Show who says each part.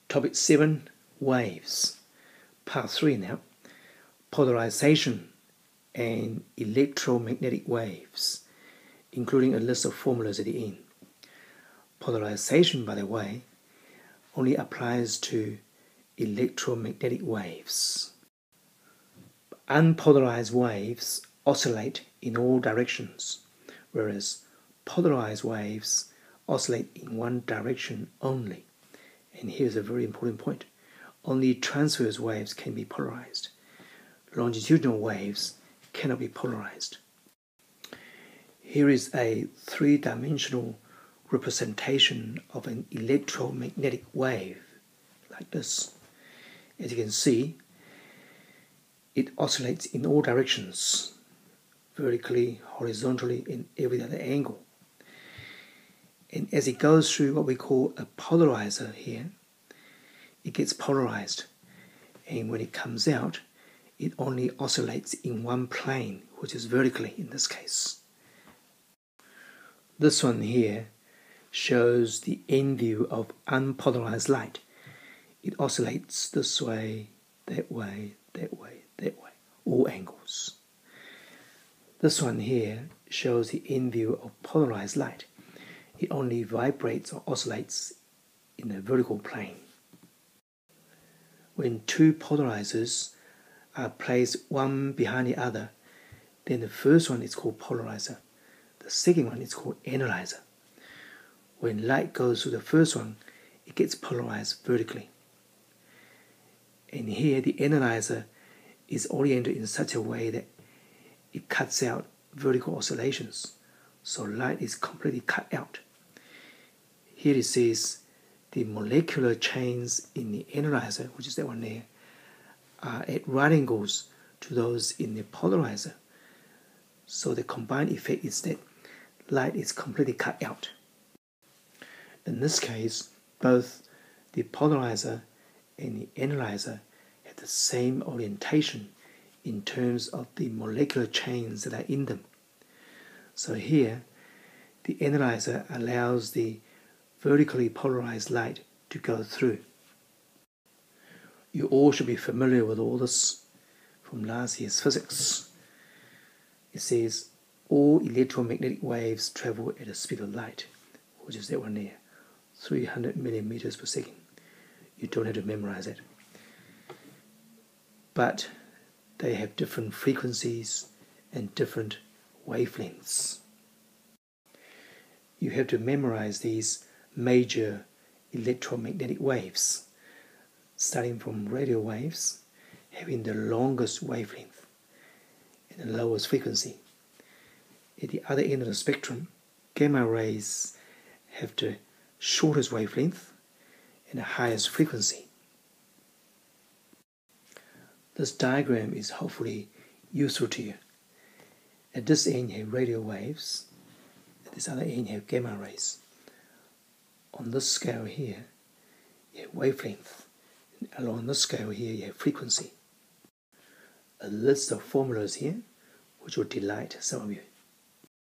Speaker 1: Topic 7, waves. Part 3 now. Polarization and electromagnetic waves, including a list of formulas at the end. Polarization, by the way, only applies to electromagnetic waves. Unpolarized waves oscillate in all directions, whereas polarized waves oscillate in one direction only. And here's a very important point. Only transverse waves can be polarized. Longitudinal waves cannot be polarized. Here is a three-dimensional representation of an electromagnetic wave, like this. As you can see, it oscillates in all directions, vertically, horizontally, in every other angle. And as it goes through what we call a polarizer here, it gets polarized. And when it comes out, it only oscillates in one plane, which is vertically in this case. This one here shows the end view of unpolarized light. It oscillates this way, that way, that way, that way, all angles. This one here shows the end view of polarized light. It only vibrates or oscillates in a vertical plane. When two polarizers are placed one behind the other, then the first one is called polarizer. The second one is called analyzer. When light goes through the first one, it gets polarized vertically. And here the analyzer is oriented in such a way that it cuts out vertical oscillations. So light is completely cut out. Here it says the molecular chains in the analyzer, which is that one there, are at right angles to those in the polarizer. So the combined effect is that light is completely cut out. In this case, both the polarizer and the analyzer have the same orientation in terms of the molecular chains that are in them. So here, the analyzer allows the vertically polarized light to go through. You all should be familiar with all this from last year's physics. It says all electromagnetic waves travel at the speed of light, which is that one there, 300 millimeters per second. You don't have to memorize it. But they have different frequencies and different wavelengths. You have to memorize these major electromagnetic waves, starting from radio waves, having the longest wavelength and the lowest frequency. At the other end of the spectrum, gamma rays have the shortest wavelength and the highest frequency. This diagram is hopefully useful to you. At this end you have radio waves, at this other end you have gamma rays. On this scale here, you have wavelength. Along this scale here, you have frequency. A list of formulas here, which will delight some of you.